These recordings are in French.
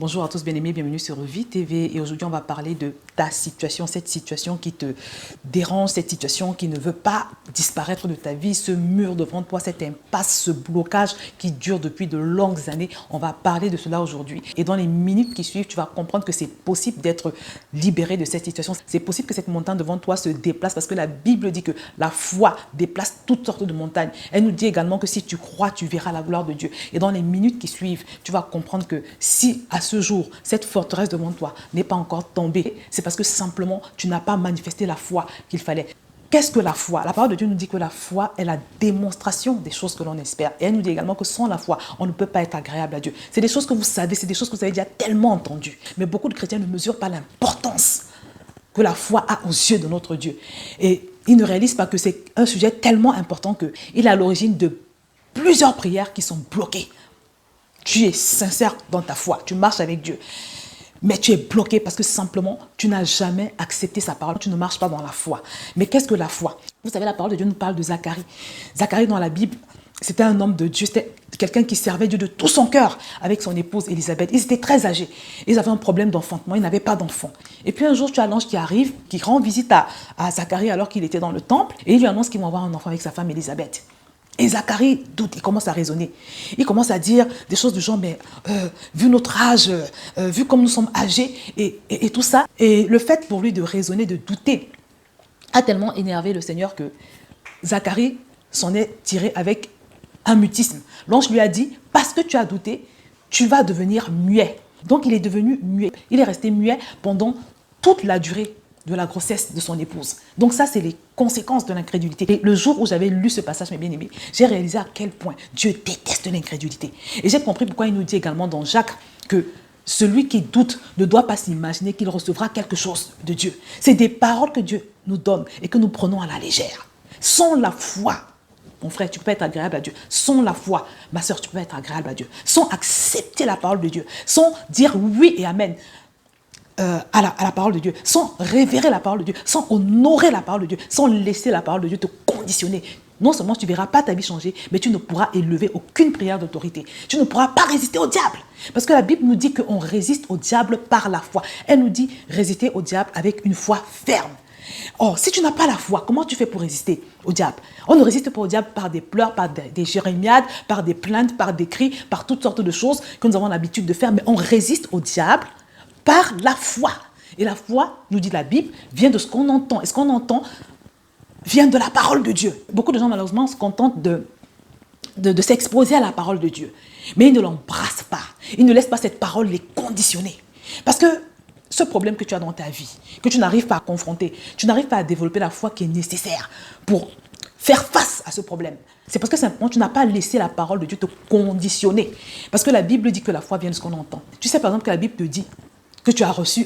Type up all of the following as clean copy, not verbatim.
Bonjour à tous bien-aimés, bienvenue sur Vie TV et aujourd'hui on va parler de ta situation, cette situation qui te dérange, cette situation qui ne veut pas disparaître de ta vie, ce mur devant toi, cette impasse, ce blocage qui dure depuis de longues années. On va parler de cela aujourd'hui et dans les minutes qui suivent, tu vas comprendre que c'est possible d'être libéré de cette situation. C'est possible que cette montagne devant toi se déplace parce que la Bible dit que la foi déplace toutes sortes de montagnes. Elle nous dit également que si tu crois, tu verras la gloire de Dieu. Et dans les minutes qui suivent, tu vas comprendre que si à ce jour, cette forteresse devant toi n'est pas encore tombée, c'est parce que simplement, tu n'as pas manifesté la foi qu'il fallait. Qu'est-ce que la foi? La parole de Dieu nous dit que la foi est la démonstration des choses que l'on espère. Et elle nous dit également que sans la foi, on ne peut pas être agréable à Dieu. C'est des choses que vous savez, c'est des choses que vous avez déjà tellement entendues. Mais beaucoup de chrétiens ne mesurent pas l'importance que la foi a aux yeux de notre Dieu. Et ils ne réalisent pas que c'est un sujet tellement important qu'il est à l'origine de plusieurs prières qui sont bloquées. Tu es sincère dans ta foi, tu marches avec Dieu. Mais tu es bloqué parce que simplement, tu n'as jamais accepté sa parole. Tu ne marches pas dans la foi. Mais qu'est-ce que la foi? Vous savez, la parole de Dieu nous parle de Zacharie. Zacharie, dans la Bible, c'était un homme de Dieu. C'était quelqu'un qui servait Dieu de tout son cœur avec son épouse Élisabeth. Ils étaient très âgés. Ils avaient un problème d'enfantement. Ils n'avaient pas d'enfant. Et puis un jour, tu as l'ange qui arrive, qui rend visite à Zacharie alors qu'il était dans le temple. Et il lui annonce qu'il va avoir un enfant avec sa femme Élisabeth. Et Zacharie doute, il commence à raisonner. Il commence à dire des choses du genre, mais vu notre âge, vu comme nous sommes âgés et tout ça. Et le fait pour lui de raisonner, de douter, a tellement énervé le Seigneur que Zacharie s'en est tiré avec un mutisme. L'ange lui a dit, parce que tu as douté, tu vas devenir muet. Donc il est devenu muet. Il est resté muet pendant toute la durée de la grossesse de son épouse. Donc ça, c'est les conséquences de l'incrédulité. Et le jour où j'avais lu ce passage, mes bien-aimés, j'ai réalisé à quel point Dieu déteste l'incrédulité. Et j'ai compris pourquoi il nous dit également dans Jacques que celui qui doute ne doit pas s'imaginer qu'il recevra quelque chose de Dieu. C'est des paroles que Dieu nous donne et que nous prenons à la légère. Sans la foi, mon frère, tu peux être agréable à Dieu. Sans la foi, ma soeur, tu peux être agréable à Dieu. Sans accepter la parole de Dieu. Sans dire oui et amen à la parole de Dieu, sans révérer la parole de Dieu, sans honorer la parole de Dieu, sans laisser la parole de Dieu te conditionner. Non seulement tu ne verras pas ta vie changer, mais tu ne pourras élever aucune prière d'autorité. Tu ne pourras pas résister au diable. Parce que la Bible nous dit qu'on résiste au diable par la foi. Elle nous dit résister au diable avec une foi ferme. Or, si tu n'as pas la foi, comment tu fais pour résister au diable? On ne résiste pas au diable par des pleurs, par des jérémiades, par des plaintes, par des cris, par toutes sortes de choses que nous avons l'habitude de faire, mais on résiste au diable par la foi. Et la foi, nous dit la Bible, vient de ce qu'on entend. Et ce qu'on entend vient de la parole de Dieu. Beaucoup de gens, malheureusement, se contentent de s'exposer à la parole de Dieu. Mais ils ne l'embrassent pas. Ils ne laissent pas cette parole les conditionner. Parce que ce problème que tu as dans ta vie, que tu n'arrives pas à confronter, tu n'arrives pas à développer la foi qui est nécessaire pour faire face à ce problème. C'est parce que simplement tu n'as pas laissé la parole de Dieu te conditionner. Parce que la Bible dit que la foi vient de ce qu'on entend. Tu sais par exemple que la Bible te dit que tu as reçu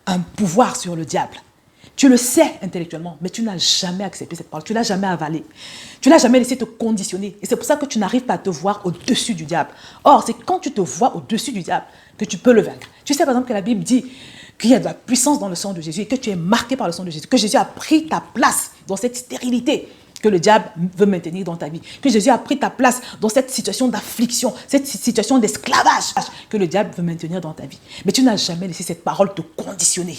un pouvoir sur le diable. Tu le sais intellectuellement, mais tu n'as jamais accepté cette parole. Tu ne l'as jamais avalée. Tu ne l'as jamais laissé te conditionner. Et c'est pour ça que tu n'arrives pas à te voir au-dessus du diable. Or, c'est quand tu te vois au-dessus du diable que tu peux le vaincre. Tu sais par exemple que la Bible dit qu'il y a de la puissance dans le sang de Jésus et que tu es marqué par le sang de Jésus, que Jésus a pris ta place dans cette stérilité que le diable veut maintenir dans ta vie, que Jésus a pris ta place dans cette situation d'affliction, cette situation d'esclavage que le diable veut maintenir dans ta vie. Mais tu n'as jamais laissé cette parole te conditionner.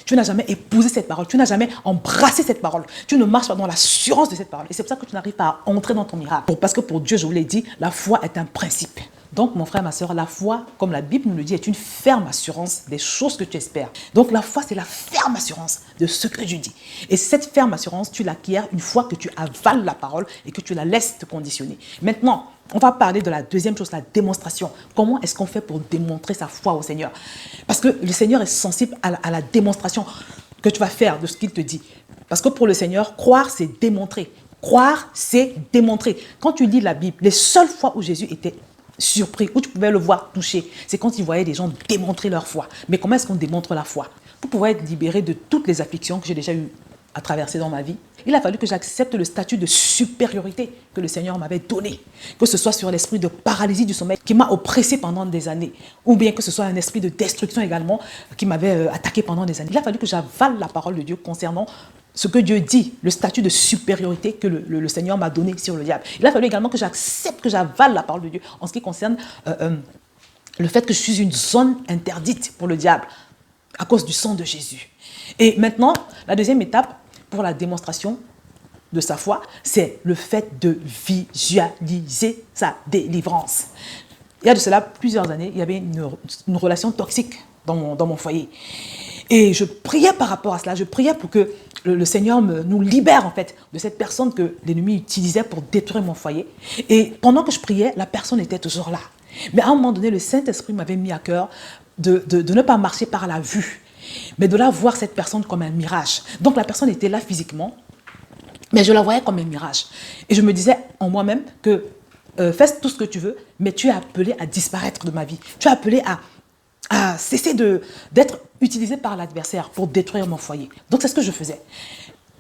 Tu n'as jamais épousé cette parole, tu n'as jamais embrassé cette parole. Tu ne marches pas dans l'assurance de cette parole. Et c'est pour ça que tu n'arrives pas à entrer dans ton miracle. Parce que pour Dieu, je vous l'ai dit, la foi est un principe. Donc, mon frère, ma soeur, la foi, comme la Bible nous le dit, est une ferme assurance des choses que tu espères. Donc, la foi, c'est la ferme assurance de ce que Dieu dit. Et cette ferme assurance, tu l'acquiers une fois que tu avales la parole et que tu la laisses te conditionner. Maintenant, on va parler de la deuxième chose, la démonstration. Comment est-ce qu'on fait pour démontrer sa foi au Seigneur? Parce que le Seigneur est sensible à la démonstration que tu vas faire de ce qu'il te dit. Parce que pour le Seigneur, croire, c'est démontrer. Croire, c'est démontrer. Quand tu lis la Bible, les seules fois où Jésus était surpris, où tu pouvais le voir toucher, c'est quand il voyait des gens démontrer leur foi. Mais comment est-ce qu'on démontre la foi? Pour pouvoir être libéré de toutes les afflictions que j'ai déjà eues à traverser dans ma vie, il a fallu que j'accepte le statut de supériorité que le Seigneur m'avait donné. Que ce soit sur l'esprit de paralysie du sommeil qui m'a oppressé pendant des années, ou bien que ce soit un esprit de destruction également qui m'avait attaqué pendant des années. Il a fallu que j'avale la parole de Dieu concernant ce que Dieu dit, le statut de supériorité que le Seigneur m'a donné sur le diable. Il a fallu également que j'accepte, que j'avale la parole de Dieu en ce qui concerne le fait que je suis une zone interdite pour le diable à cause du sang de Jésus. Et maintenant, la deuxième étape pour la démonstration de sa foi, c'est le fait de visualiser sa délivrance. Il y a de cela plusieurs années, il y avait une relation toxique dans mon foyer. Et je priais par rapport à cela, je priais pour que le Seigneur nous libère en fait de cette personne que l'ennemi utilisait pour détruire mon foyer. Et pendant que je priais, la personne était toujours là. Mais à un moment donné, le Saint-Esprit m'avait mis à cœur de ne pas marcher par la vue, mais de la voir cette personne comme un mirage. Donc la personne était là physiquement, mais je la voyais comme un mirage. Et je me disais en moi-même que fais tout ce que tu veux, mais tu es appelé à disparaître de ma vie. Tu es appelé à cesser d'être utilisé par l'adversaire pour détruire mon foyer. Donc c'est ce que je faisais.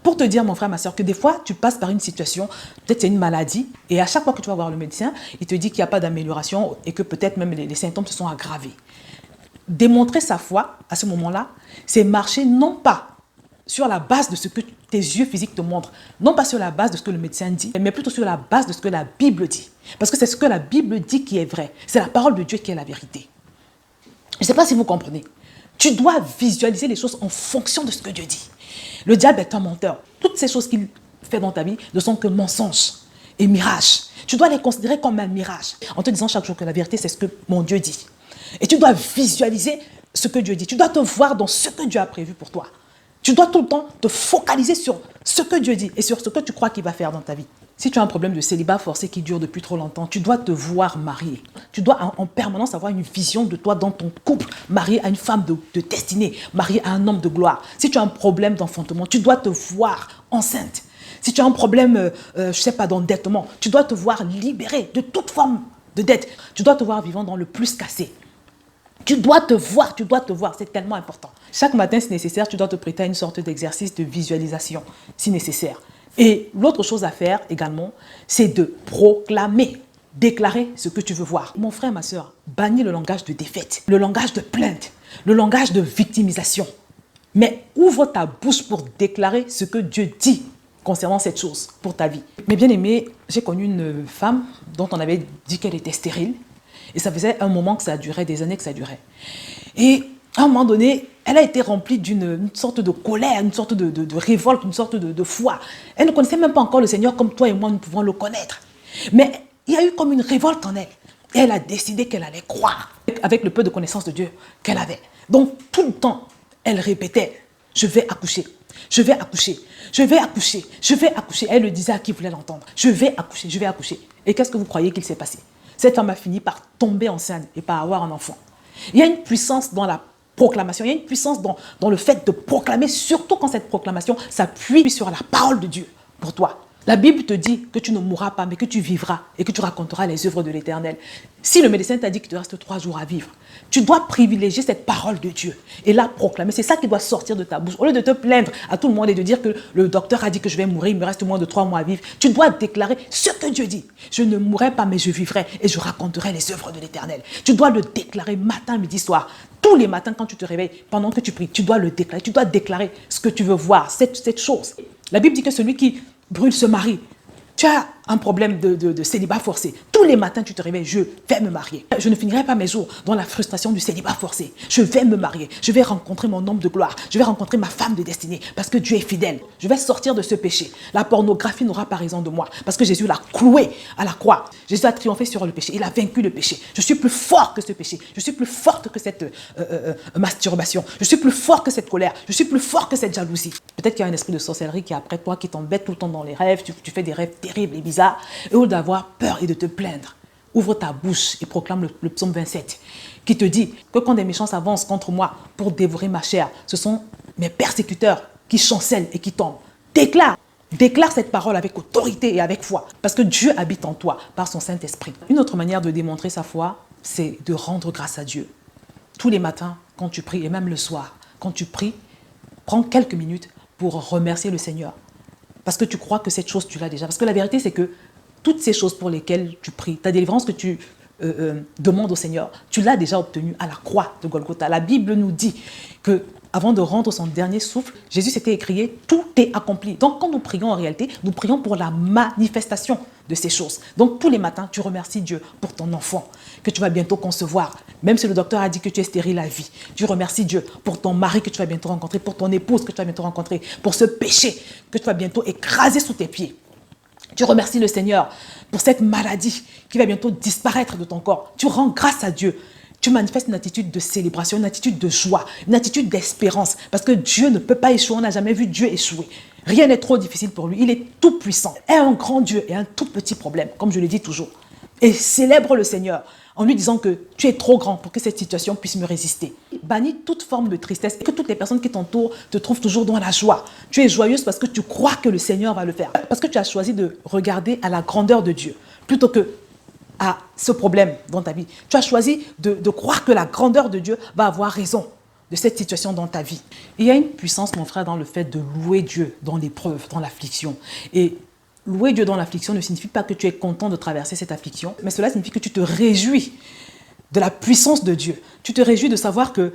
Pour te dire, mon frère, ma soeur, que des fois, tu passes par une situation, peut-être c'est une maladie, et à chaque fois que tu vas voir le médecin, il te dit qu'il n'y a pas d'amélioration et que peut-être même les symptômes se sont aggravés. Démontrer sa foi, à ce moment-là, c'est marcher non pas sur la base de ce que tes yeux physiques te montrent, non pas sur la base de ce que le médecin dit, mais plutôt sur la base de ce que la Bible dit. Parce que c'est ce que la Bible dit qui est vrai. C'est la parole de Dieu qui est la vérité. Je ne sais pas si vous comprenez. Tu dois visualiser les choses en fonction de ce que Dieu dit. Le diable est un menteur. Toutes ces choses qu'il fait dans ta vie ne sont que mensonges et mirages. Tu dois les considérer comme un mirage, en te disant chaque jour que la vérité, c'est ce que mon Dieu dit. Et tu dois visualiser ce que Dieu dit. Tu dois te voir dans ce que Dieu a prévu pour toi. Tu dois tout le temps te focaliser sur ce que Dieu dit et sur ce que tu crois qu'il va faire dans ta vie. Si tu as un problème de célibat forcé qui dure depuis trop longtemps, tu dois te voir marié. Tu dois en permanence avoir une vision de toi dans ton couple, marié à une femme de destinée, marié à un homme de gloire. Si tu as un problème d'enfantement, tu dois te voir enceinte. Si tu as un problème, je ne sais pas, d'endettement, tu dois te voir libéré de toute forme de dette. Tu dois te voir vivant dans le plus cassé. Tu dois te voir, c'est tellement important. Chaque matin, si nécessaire, tu dois te prêter à une sorte d'exercice de visualisation, si nécessaire. Et l'autre chose à faire également, c'est de proclamer, déclarer ce que tu veux voir. Mon frère, ma soeur, bannis le langage de défaite, le langage de plainte, le langage de victimisation. Mais ouvre ta bouche pour déclarer ce que Dieu dit concernant cette chose pour ta vie. Mais bien aimé, j'ai connu une femme dont on avait dit qu'elle était stérile. Et ça faisait un moment que ça durait, des années que ça durait. Et à un moment donné, elle a été remplie d'une sorte de colère, une sorte de révolte, une sorte de foi. Elle ne connaissait même pas encore le Seigneur comme toi et moi, nous pouvons le connaître. Mais il y a eu comme une révolte en elle. Et elle a décidé qu'elle allait croire avec le peu de connaissance de Dieu qu'elle avait. Donc, tout le temps, elle répétait, « Je vais accoucher, je vais accoucher, je vais accoucher, je vais accoucher. » Elle le disait à qui voulait l'entendre, « Je vais accoucher, je vais accoucher. » Et qu'est-ce que vous croyez qu'il s'est passé? Cette femme a fini par tomber enceinte et par avoir un enfant. Il y a une puissance dans la proclamation, il y a une puissance dans le fait de proclamer, surtout quand cette proclamation s'appuie sur la parole de Dieu pour toi. La Bible te dit que tu ne mourras pas, mais que tu vivras et que tu raconteras les œuvres de l'Éternel. Si le médecin t'a dit qu'il te reste 3 jours à vivre, tu dois privilégier cette parole de Dieu et la proclamer. C'est ça qui doit sortir de ta bouche. Au lieu de te plaindre à tout le monde et de dire que le docteur a dit que je vais mourir, il me reste moins de 3 mois à vivre, tu dois déclarer ce que Dieu dit. Je ne mourrai pas, mais je vivrai et je raconterai les œuvres de l'Éternel. Tu dois le déclarer matin, midi, soir. Tous les matins quand tu te réveilles, pendant que tu pries, tu dois le déclarer. Tu dois déclarer ce que tu veux voir, cette chose. La Bible dit que celui qui brûle se marie. Tu as un problème de célibat forcé. Tous les matins, tu te réveilles, je vais me marier. Je ne finirai pas mes jours dans la frustration du célibat forcé. Je vais me marier. Je vais rencontrer mon homme de gloire. Je vais rencontrer ma femme de destinée parce que Dieu est fidèle. Je vais sortir de ce péché. La pornographie n'aura pas raison de moi parce que Jésus l'a cloué à la croix. Jésus a triomphé sur le péché. Il a vaincu le péché. Je suis plus fort que ce péché. Je suis plus forte que cette masturbation. Je suis plus fort que cette colère. Je suis plus fort que cette jalousie. Peut-être qu'il y a un esprit de sorcellerie qui est après toi, qui t'embête tout le temps dans les rêves. Tu fais des rêves terribles et bizarres. Et au lieu d'avoir peur et de te plaindre, ouvre ta bouche et proclame le psaume 27 qui te dit que quand des méchants s'avancent contre moi pour dévorer ma chair, ce sont mes persécuteurs qui chancellent et qui tombent. Déclare cette parole avec autorité et avec foi parce que Dieu habite en toi par son Saint-Esprit. Une autre manière de démontrer sa foi, c'est de rendre grâce à Dieu. Tous les matins, quand tu pries et même le soir, quand tu pries, prends quelques minutes pour remercier le Seigneur. Parce que tu crois que cette chose, tu l'as déjà. Parce que la vérité, c'est que toutes ces choses pour lesquelles tu pries, ta délivrance que tu demandes au Seigneur, tu l'as déjà obtenue à la croix de Golgotha. La Bible nous dit qu'à avant de rendre son dernier souffle, Jésus s'était écrié « Tout est accompli ». Donc, quand nous prions en réalité, nous prions pour la manifestation de ces choses. Donc, tous les matins, tu remercies Dieu pour ton enfant que tu vas bientôt concevoir. Même si le docteur a dit que tu es stérile à vie, tu remercies Dieu pour ton mari que tu vas bientôt rencontrer, pour ton épouse que tu vas bientôt rencontrer, pour ce péché que tu vas bientôt écraser sous tes pieds. Tu remercies le Seigneur pour cette maladie qui va bientôt disparaître de ton corps. Tu rends grâce à Dieu. Tu manifestes une attitude de célébration, une attitude de joie, une attitude d'espérance. Parce que Dieu ne peut pas échouer. On n'a jamais vu Dieu échouer. Rien n'est trop difficile pour lui. Il est tout puissant. Et un grand Dieu et un tout petit problème, comme je le dis toujours. Et célèbre le Seigneur en lui disant que tu es trop grand pour que cette situation puisse me résister. Bannis toute forme de tristesse et que toutes les personnes qui t'entourent te trouvent toujours dans la joie. Tu es joyeuse parce que tu crois que le Seigneur va le faire. Parce que tu as choisi de regarder à la grandeur de Dieu plutôt que à ce problème dans ta vie. Tu as choisi de croire que la grandeur de Dieu va avoir raison de cette situation dans ta vie. Il y a une puissance, mon frère, dans le fait de louer Dieu dans l'épreuve, dans l'affliction. Et louer Dieu dans l'affliction ne signifie pas que tu es content de traverser cette affliction, mais cela signifie que tu te réjouis de la puissance de Dieu. Tu te réjouis de savoir que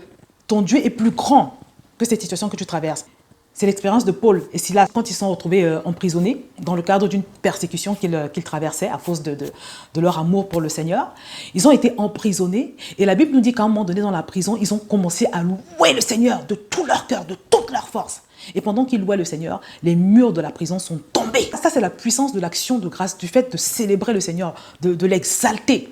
ton Dieu est plus grand que cette situation que tu traverses. C'est l'expérience de Paul et Silas quand ils sont retrouvés emprisonnés dans le cadre d'une persécution qu'ils traversaient à cause de leur amour pour le Seigneur. Ils ont été emprisonnés et la Bible nous dit qu'à un moment donné dans la prison, ils ont commencé à louer le Seigneur de tout leur cœur, de toute leur force. Et pendant qu'ils louaient le Seigneur, les murs de la prison sont tombés. Ça, c'est la puissance de l'action de grâce, du fait de célébrer le Seigneur, de l'exalter,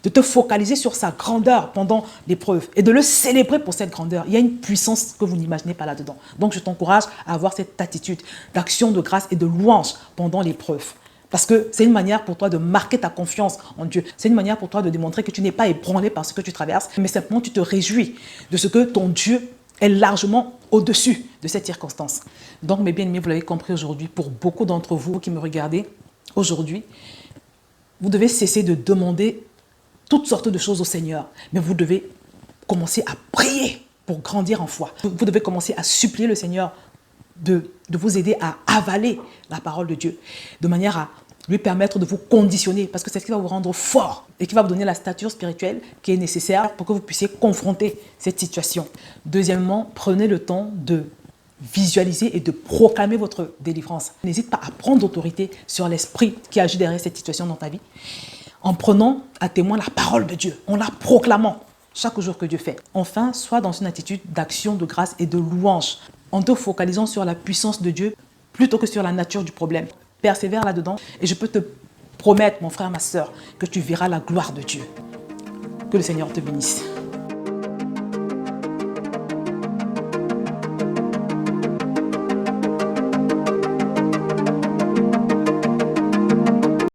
de te focaliser sur sa grandeur pendant l'épreuve et de le célébrer pour cette grandeur. Il y a une puissance que vous n'imaginez pas là-dedans. Donc, je t'encourage à avoir cette attitude d'action de grâce et de louange pendant l'épreuve. Parce que c'est une manière pour toi de marquer ta confiance en Dieu. C'est une manière pour toi de démontrer que tu n'es pas ébranlé par ce que tu traverses, mais simplement tu te réjouis de ce que ton Dieu est largement au-dessus de cette circonstance. Donc, mes bien-aimés, vous l'avez compris aujourd'hui, pour beaucoup d'entre vous qui me regardez aujourd'hui, vous devez cesser de demander toutes sortes de choses au Seigneur, mais vous devez commencer à prier pour grandir en foi. Vous devez commencer à supplier le Seigneur de vous aider à avaler la parole de Dieu, de manière à lui permettre de vous conditionner, parce que c'est ce qui va vous rendre fort et qui va vous donner la stature spirituelle qui est nécessaire pour que vous puissiez confronter cette situation. Deuxièmement, prenez le temps de visualiser et de proclamer votre délivrance. N'hésite pas à prendre autorité sur l'esprit qui agit derrière cette situation dans ta vie, en prenant à témoin la parole de Dieu, en la proclamant chaque jour que Dieu fait. Enfin, sois dans une attitude d'action, de grâce et de louange, en te focalisant sur la puissance de Dieu plutôt que sur la nature du problème. Persévère là-dedans et je peux te promettre, mon frère, ma sœur, que tu verras la gloire de Dieu. Que le Seigneur te bénisse.